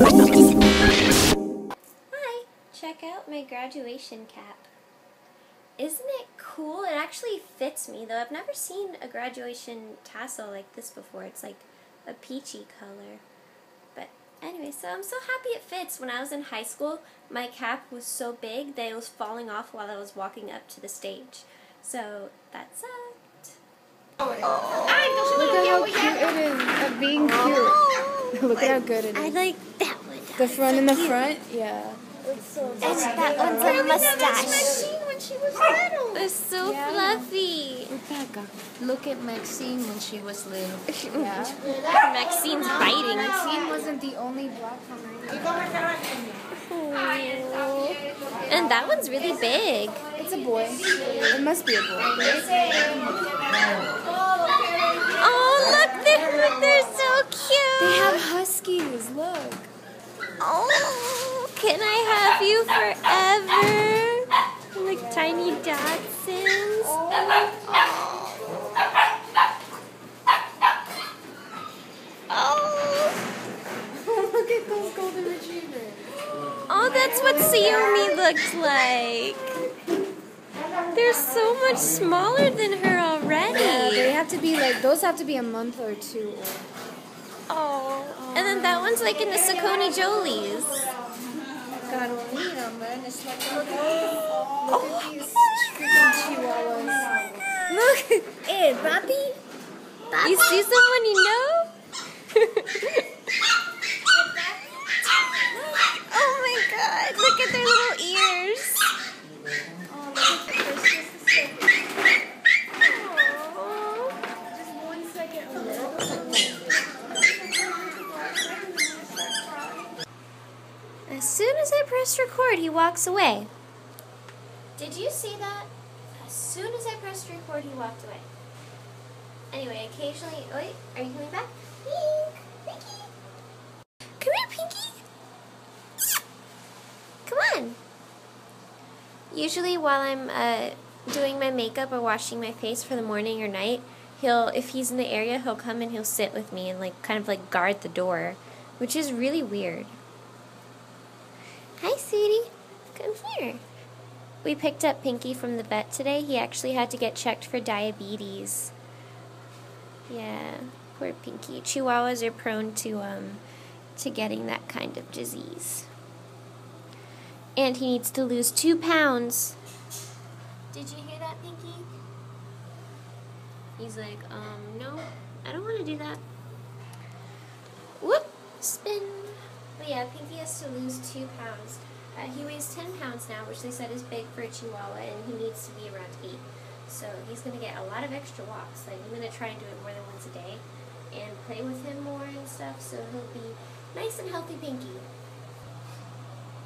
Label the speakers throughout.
Speaker 1: Hi, check out my graduation cap. Isn't it cool? It actually fits me, though I've never seen a graduation tassel like this before. It's like a peachy color. But anyway, so I'm so happy it fits. When I was in high school, my cap was so big that it was falling off while I was walking up to the stage. So that sucked.
Speaker 2: Look at how cute it is at being cute. Look at how good it is.
Speaker 1: I like that one.
Speaker 2: The front and the front? Yeah. It's so
Speaker 1: And that one's a mustache.
Speaker 3: Maxine when she was little.
Speaker 1: It's so fluffy.
Speaker 3: Rebecca, look at Maxine when she was little.
Speaker 2: Yeah.
Speaker 1: Maxine's biting.
Speaker 2: Maxine wasn't the only black Pomeranian.
Speaker 1: And that one's really big.
Speaker 2: It's a boy. It must be a boy.
Speaker 1: Oh, look, they're so cute.
Speaker 2: They have huskies, look.
Speaker 1: Oh, can I have you forever? Like tiny Dachshunds. Oh.
Speaker 2: Look at those golden retrievers.
Speaker 1: Oh, that's what Xiaomi looks like. They're so much smaller than her already.
Speaker 2: Yeah, they have to be like, those have to be a month or two old.
Speaker 1: Oh. And then that one's like in the Saucony Jolies.
Speaker 3: Carolina, man, it's like
Speaker 2: Look at these freaking chihuahuas. Look! Hey, Papi?
Speaker 1: You see someone you know? Oh my god, look at their little ears.
Speaker 2: Just 1 second.
Speaker 1: As soon as I pressed record, he walks away. Did you see that? As soon as I pressed record, he walked away. Anyway, occasionally... Wait, are you coming back? Pink! Pinky! Come here, Pinky! Come on! Usually while I'm doing my makeup or washing my face for the morning or night, if he's in the area, he'll come and he'll sit with me and kind of guard the door, which is really weird. Hi, sweetie. Come here. We picked up Pinky from the vet today. He actually had to get checked for diabetes. Yeah, poor Pinky. Chihuahuas are prone to getting that kind of disease. And he needs to lose 2 pounds. Did you hear that, Pinky? He's like, no, I don't want to do that. Whoop, spin. But yeah, Pinky has to lose 2 pounds. He weighs 10 pounds now, which they said is big for a Chihuahua, and he needs to be around 8. So he's going to get a lot of extra walks. I'm going to try and do it more than once a day and play with him more and stuff, so he'll be nice and healthy Pinky.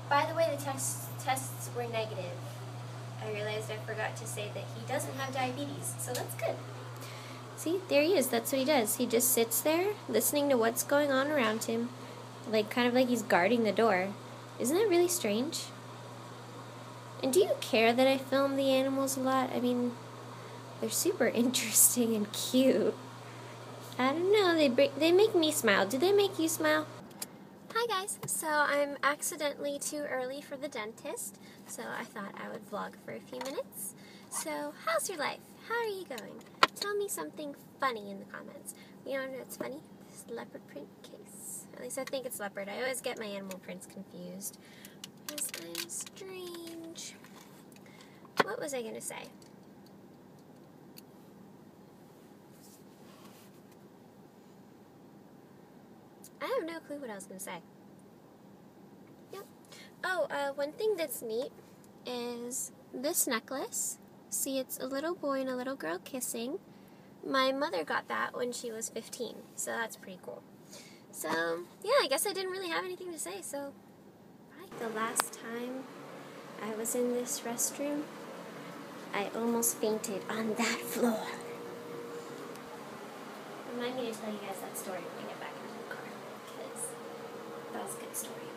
Speaker 1: By the way, the tests were negative. I realized I forgot to say that he doesn't have diabetes, so that's good. See, there he is. That's what he does. He just sits there, listening to what's going on around him, kind of like he's guarding the door. Isn't that really strange? And do you care that I film the animals a lot? I mean, they're super interesting and cute. I don't know, they make me smile. Do they make you smile? Hi guys, so I'm accidentally too early for the dentist, so I thought I would vlog for a few minutes. So, how's your life? How are you going? Tell me something funny in the comments. You know what's funny? This leopard print case. At least I think it's leopard. I always get my animal prints confused. Because I'm strange. What was I going to say? I have no clue what I was going to say. Yep. Oh, one thing that's neat is this necklace. See, it's a little boy and a little girl kissing. My mother got that when she was 15, so that's pretty cool. So, yeah, I guess I didn't really have anything to say, so probably the last time I was in this restroom, I almost fainted on that floor. Remind me to tell you guys that story when I get back into the car, because that was a good story.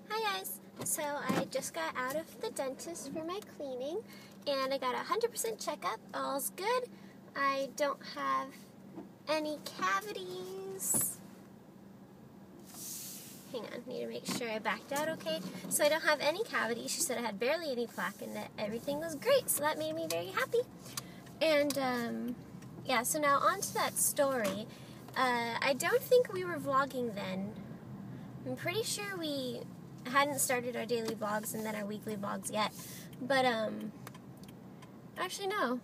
Speaker 1: Hi guys! So I just got out of the dentist for my cleaning, and I got a 100% checkup. All's good. I don't have any cavities. hang on, need to make sure I backed out okay. So I don't have any cavities. She said I had barely any plaque and that everything was great. So that made me very happy. And, yeah, so now on to that story. I don't think we were vlogging then. I'm pretty sure we hadn't started our daily vlogs and then our weekly vlogs yet. But, actually no.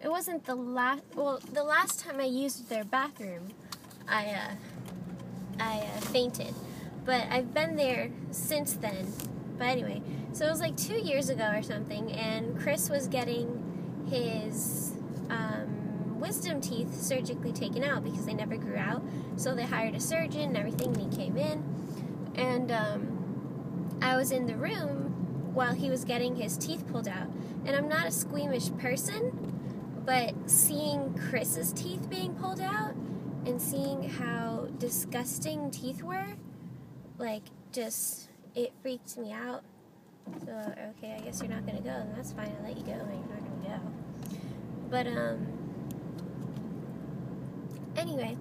Speaker 1: It wasn't the last, well, the last time I used their bathroom, I fainted. But I've been there since then. But anyway, so it was like 2 years ago or something, and Chris was getting his wisdom teeth surgically taken out because they never grew out. So they hired a surgeon and everything, and he came in. And I was in the room while he was getting his teeth pulled out. And I'm not a squeamish person, but seeing Chris's teeth being pulled out and seeing how disgusting teeth were, like, just, it freaked me out. So, okay, I guess you're not gonna go, and that's fine, I'll let you go, and you're not gonna go. But, anyway,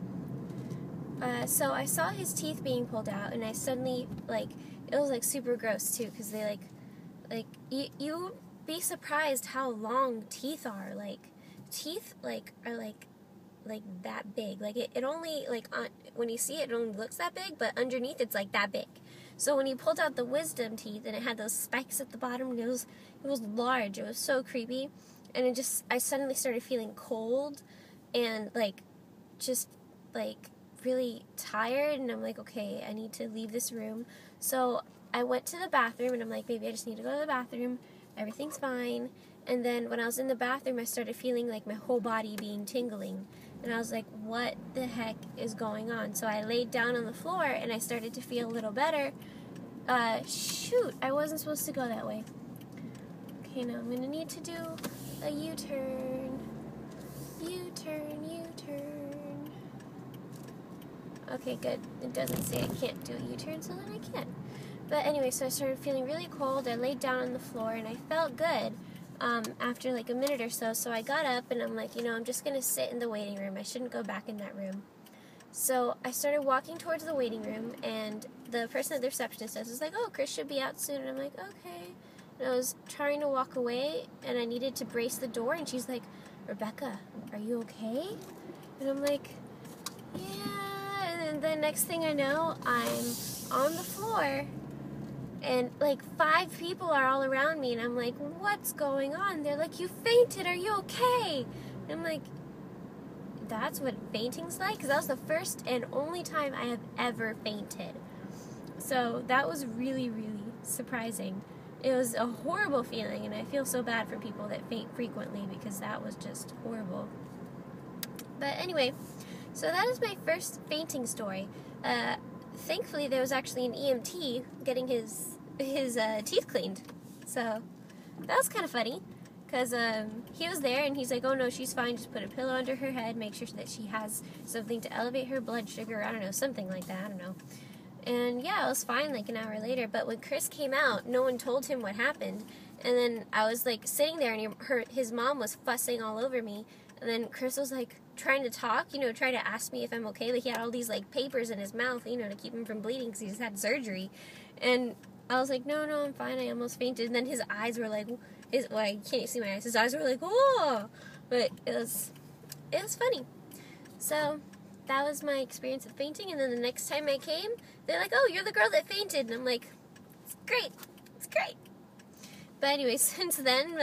Speaker 1: so I saw his teeth being pulled out, and I suddenly, like, it was, like, super gross, too, because they, like, you would be surprised how long teeth are, like, teeth, like, are, like that big. Like, it only, like, when you see it, it only looks that big, but underneath it's, like, that big. So when he pulled out the wisdom teeth, and it had those spikes at the bottom, and it was large. It was so creepy. And I suddenly started feeling cold, and, like, just, like, really tired, and I'm like, okay, I need to leave this room. So I went to the bathroom, and I'm like, maybe I just need to go to the bathroom. Everything's fine. And then when I was in the bathroom, I started feeling, like, my whole body being tingling. And I was like, what the heck is going on? So I laid down on the floor, and I started to feel a little better. Shoot, I wasn't supposed to go that way. Okay, now I'm going to need to do a U-turn. U-turn, U-turn. Okay, good. It doesn't say I can't do a U-turn, so then I can. But anyway, so I started feeling really cold. I laid down on the floor, and I felt good. After like a minute or so, so I got up and I'm like, I'm just going to sit in the waiting room. I shouldn't go back in that room. So I started walking towards the waiting room, and the person at the receptionist was like, oh, Chris should be out soon. And I'm like, okay. And I was trying to walk away, and I needed to brace the door, and she's like, Rebecca, are you okay? And I'm like, yeah. And then the next thing I know, I'm on the floor, and, like, 5 people are all around me, and I'm like, what's going on? They're like, you fainted, are you okay? And I'm like, that's what fainting's like? Because that was the first and only time I have ever fainted. So that was really, really surprising. It was a horrible feeling, and I feel so bad for people that faint frequently because that was just horrible. But anyway, so that is my first fainting story. Thankfully, there was actually an EMT getting his teeth cleaned. So that was kind of funny, because he was there, and he's like, oh no, she's fine, just put a pillow under her head, make sure that she has something to elevate her blood sugar, I don't know, something like that, I don't know. And yeah, it was fine like an hour later. But when Chris came out, no one told him what happened. And then I was like sitting there, and his mom was fussing all over me. And then Chris was like trying to talk, trying to ask me if I'm okay, but he had all these like papers in his mouth, to keep him from bleeding because he just had surgery. And I was like, no, I'm fine, I almost fainted. And then his eyes were like, I can't see my eyes, his eyes were like, whoa! But it was funny. So that was my experience of fainting. And then the next time I came, they're like, oh, you're the girl that fainted. And I'm like, it's great. But anyway, since then,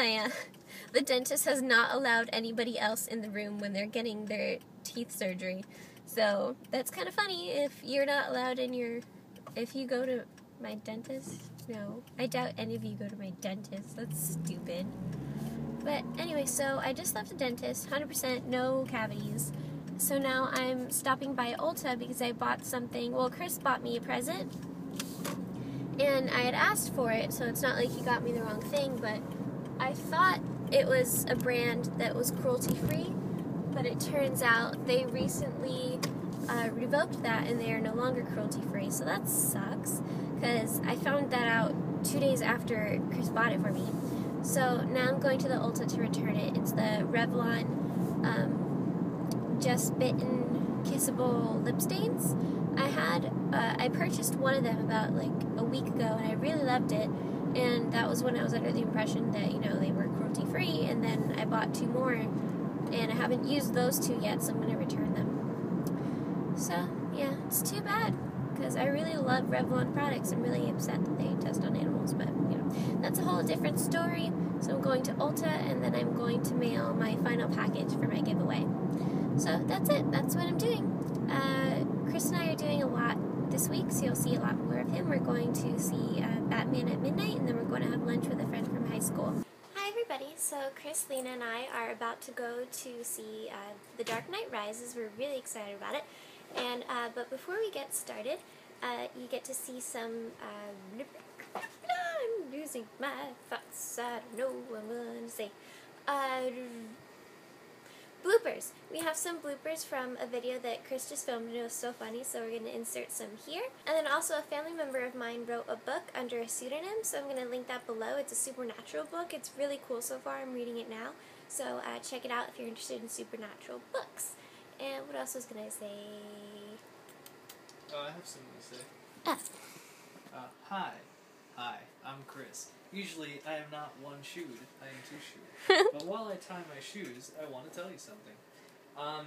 Speaker 1: the dentist has not allowed anybody else in the room when they're getting their teeth surgery. So that's kind of funny if you're not allowed if you go to my dentist. No, I doubt any of you go to my dentist. That's stupid. But anyway, so I just left the dentist, 100% no cavities. So now I'm stopping by Ulta because I bought something. Well, Chris bought me a present, and I had asked for it, so it's not like he got me the wrong thing, but I thought it was a brand that was cruelty-free, but it turns out they recently revoked that, and they are no longer cruelty-free, so that sucks, because I found that out 2 days after Chris bought it for me. So now I'm going to the Ulta to return it. It's the Revlon Just Bitten Kissable Lip Stains. I purchased one of them about like a week ago, and I really loved it. And that was when I was under the impression that, you know, they were cruelty-free, and then I bought 2 more, and I haven't used those 2 yet, so I'm going to return them. So, yeah, it's too bad, because I really love Revlon products. I'm really upset that they test on animals, but, you know, that's a whole different story. So I'm going to Ulta, and then I'm going to mail my final package for my giveaway. So that's it. That's what I'm doing. Chris and I are doing a lot this week, so you'll see a lot more of him. We're going to see Batman at midnight, and then we're going to have lunch with a friend from high school. Hi everybody, so Chris, Lena, and I are about to go to see The Dark Knight Rises. We're really excited about it. And but before we get started, you get to see some I'm losing my thoughts. I don't know what I'm going to say. Bloopers. We have some bloopers from a video that Chris just filmed, and it was so funny, so we're going to insert some here. And then also a family member of mine wrote a book under a pseudonym, so I'm going to link that below. It's a supernatural book. It's really cool so far. I'm reading it now. So check it out if you're interested in supernatural books. And what else was I going to say?
Speaker 4: I have something to say. Hi, I'm Chris. Usually I am not one-shoed, I am two-shoed. But while I tie my shoes, I want to tell you something.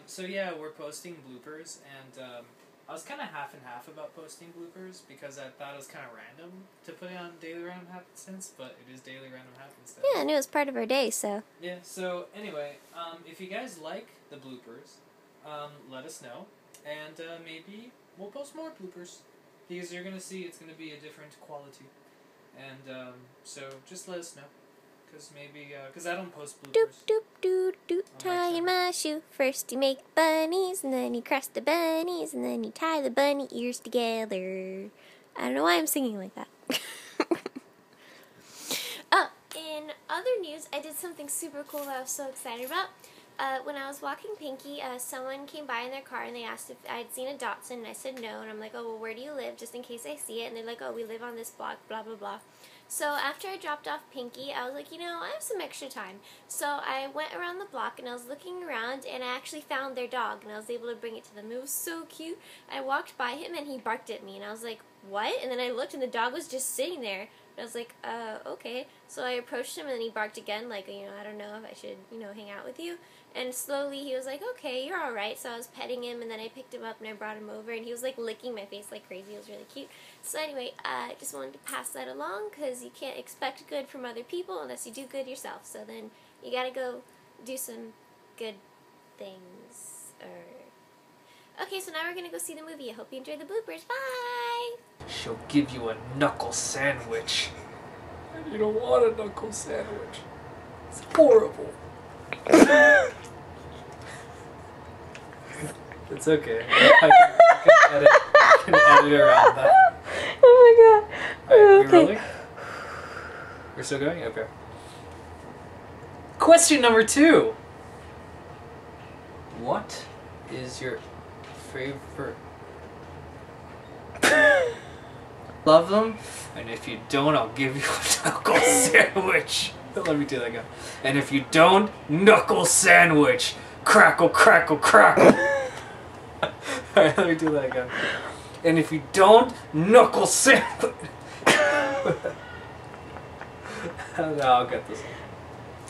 Speaker 4: So yeah, we're posting bloopers, and I was kind of half and half about posting bloopers because I thought it was kind of random to put it on Daily Random Happenstance, but it is Daily Random Happenstance.
Speaker 1: Yeah, and it was part of our day, so.
Speaker 4: Yeah, so anyway, if you guys like the bloopers, let us know, and maybe we'll post more bloopers, because you're going to see it's going to be a different quality. And so just let us know, because maybe, because I don't post bloopers.
Speaker 1: Doop, doop, doop, doop, tying my shoe. First you make bunnies, and then you cross the bunnies, and then you tie the bunny ears together. I don't know why I'm singing like that. Oh, in other news, I did something super cool that I was so excited about. When I was walking Pinky, someone came by in their car and they asked if I'd seen a Dachshund, and I said no, and I'm like, oh, well, where do you live, just in case I see it, and they're like, oh, we live on this block, blah, blah, blah. So after I dropped off Pinky, I was like, you know, I have some extra time. So I went around the block, and I was looking around, and I actually found their dog, and I was able to bring it to them. It was so cute. I walked by him, and he barked at me, and I was like, what? And then I looked, and the dog was just sitting there. I was like, okay. So I approached him, and then he barked again, like, you know, I don't know if I should, you know, hang out with you. And slowly he was like, okay, you're alright. So I was petting him, and then I picked him up, and I brought him over, and he was, like, licking my face like crazy. It was really cute. So anyway, I just wanted to pass that along, because you can't expect good from other people unless you do good yourself. So then you gotta go do some good things. Okay, so now we're gonna go see the movie. I hope you enjoyed the bloopers. Bye!
Speaker 4: She'll give you a knuckle sandwich. And you don't want a knuckle sandwich. It's horrible. It's okay. I can edit around that.
Speaker 1: Oh my god.
Speaker 4: Alright, we rolling? We're still going? Okay. Question number 2. What is your favorite? Love them? And if you don't, I'll give you a knuckle sandwich. Let me do that again. And if you don't, knuckle sandwich. Crackle, crackle, crackle. Alright, let me do that again. And if you don't, knuckle sandwich. No, I'll get this one.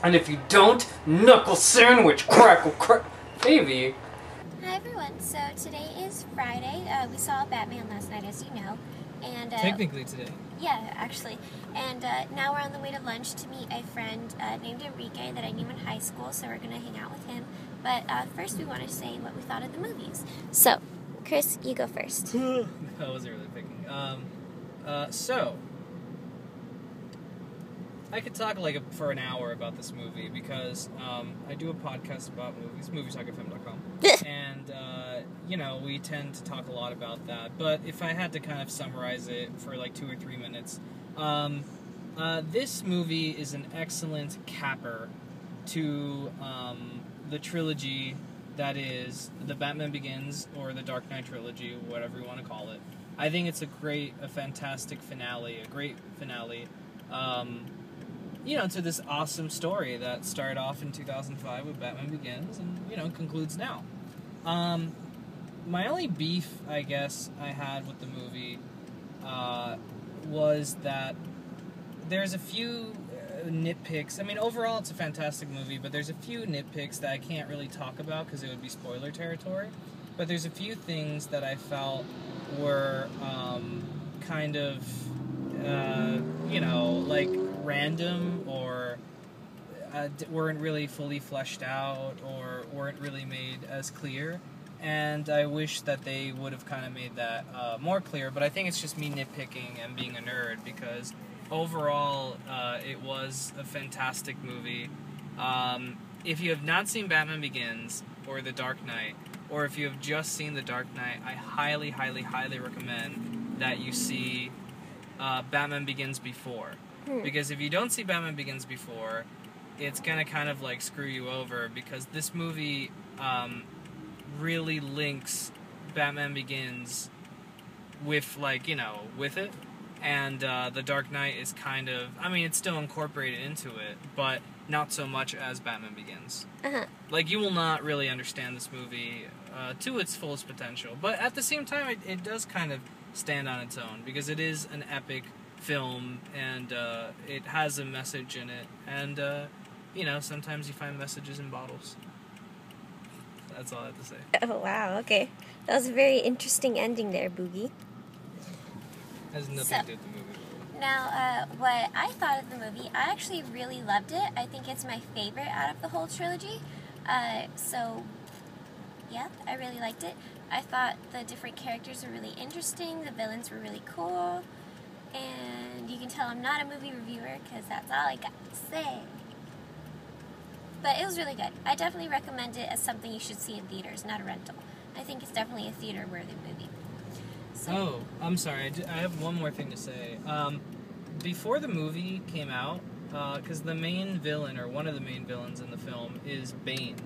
Speaker 4: And if you don't, knuckle sandwich. Crackle, crackle. Maybe.
Speaker 1: Hi everyone. So today is Friday. We saw Batman last night, as you know. And
Speaker 4: Technically today.
Speaker 1: yeah, actually. And now we're on the way to lunch to meet a friend named Enrique that I knew in high school, so we're going to hang out with him. But first we want to say what we thought of the movies. So, Chris, you go first.
Speaker 4: That wasn't really picking. So, I could talk for an hour about this movie because I do a podcast about movies, movietalkfm.com, and you know, we tend to talk a lot about that. But if I had to kind of summarize it for like 2 or 3 minutes, this movie is an excellent capper to the trilogy that is the Batman Begins or the Dark Knight trilogy, whatever you want to call it. I think it's a fantastic finale, a great finale. You know, to this awesome story that started off in 2005 with Batman Begins and, you know, concludes now. my only beef, I guess, I had with the movie was that there's a few nitpicks. I mean, overall, it's a fantastic movie, but there's a few nitpicks that I can't really talk about because it would be spoiler territory. But there's a few things that I felt were kind of, you know, like random or weren't really fully fleshed out or weren't really made as clear. And I wish that they would have kind of made that more clear. But I think it's just me nitpicking and being a nerd because overall, it was a fantastic movie. If you have not seen Batman Begins or The Dark Knight, or if you have just seen The Dark Knight, I highly, highly, highly recommend that you see Batman Begins before. Because if you don't see Batman Begins before, it's going to kind of like screw you over because this movie really links Batman Begins with, like, you know, with it. And The Dark Knight is kind of, I mean, it's still incorporated into it, but not so much as Batman Begins. Like, you will not really understand this movie to its fullest potential. But at the same time, it does kind of stand on its own, because it is an epic film, and it has a message in it. And, you know, sometimes you find messages in bottles. That's all I have to say.
Speaker 1: Oh, wow, okay. That was a very interesting ending there, Boogie.
Speaker 4: Has nothing to do with the movie.
Speaker 1: Now, what I thought of the movie, I actually really loved it. I think it's my favorite out of the whole trilogy. So, yeah, I really liked it. I thought the different characters were really interesting. The villains were really cool. And you can tell I'm not a movie reviewer because that's all I got to say. But it was really good. I definitely recommend it as something you should see in theaters, not a rental. I think it's definitely a theater-worthy movie. So,
Speaker 4: oh, I'm sorry. I have one more thing to say. Before the movie came out, because the main villain, or one of the main villains in the film, is Bane,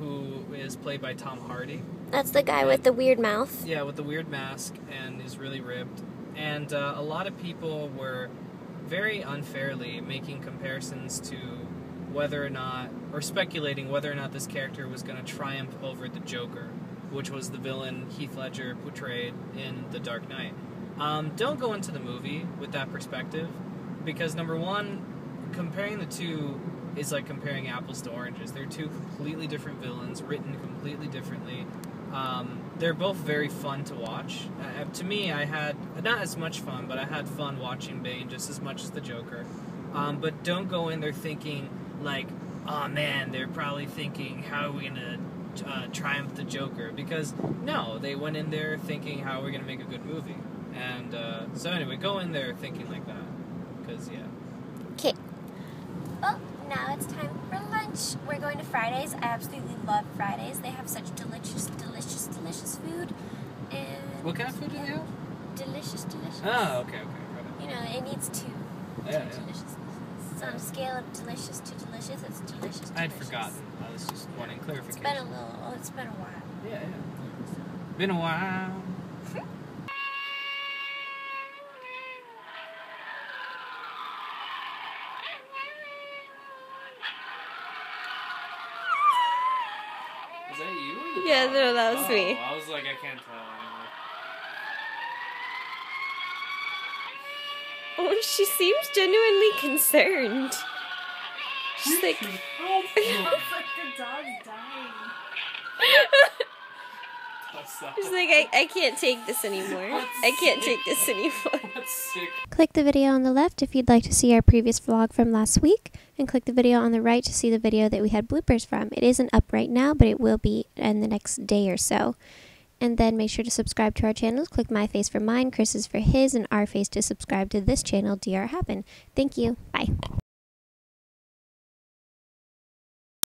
Speaker 4: who is played by Tom Hardy.
Speaker 1: that's the guy with the weird mouth.
Speaker 4: Yeah, with the weird mask, and is really ripped. And a lot of people were very unfairly making comparisons to whether or not, or speculating whether or not this character was going to triumph over the Joker, which was the villain Heath Ledger portrayed in The Dark Knight. Don't go into the movie with that perspective, because number one, comparing the two is like comparing apples to oranges. They're two completely different villains, written completely differently. They're both very fun to watch. To me, I had, not as much fun, but I had fun watching Bane just as much as the Joker. But don't go in there thinking, like, oh man, they're probably thinking, how are we going to triumph the Joker? Because, no, they went in there thinking, how are we going to make a good movie? And, so anyway, go in there thinking like that. Because, yeah.
Speaker 1: Okay. Well, now it's time for lunch. We're going to Fridays. I absolutely love Fridays. They have such delicious, delicious, delicious food. And
Speaker 4: What kind of food do they have?
Speaker 1: delicious, delicious.
Speaker 4: Oh, okay. Right.
Speaker 1: You know, it needs two.
Speaker 4: Yeah.
Speaker 1: Delicious. So on a scale of delicious to delicious, it's delicious.
Speaker 4: I had forgotten. I was just wanting clarification.
Speaker 1: It's been a while.
Speaker 4: Yeah. Been a while. Was that you?
Speaker 1: Yeah, no, that was me.
Speaker 4: I was like, I can't tell.
Speaker 1: Oh, she seems genuinely concerned. She's like,
Speaker 2: It's like the dog's dying.
Speaker 1: she's like, I can't take this anymore. I can't take this anymore.
Speaker 4: That's sick.
Speaker 1: Click the video on the left if you'd like to see our previous vlog from last week, and click the video on the right to see the video that we had bloopers from. It isn't up right now, but it will be in the next day or so. And then make sure to subscribe to our channels. Click my face for mine, Chris's for his, and our face to subscribe to this channel, drhappen. Thank you. Bye.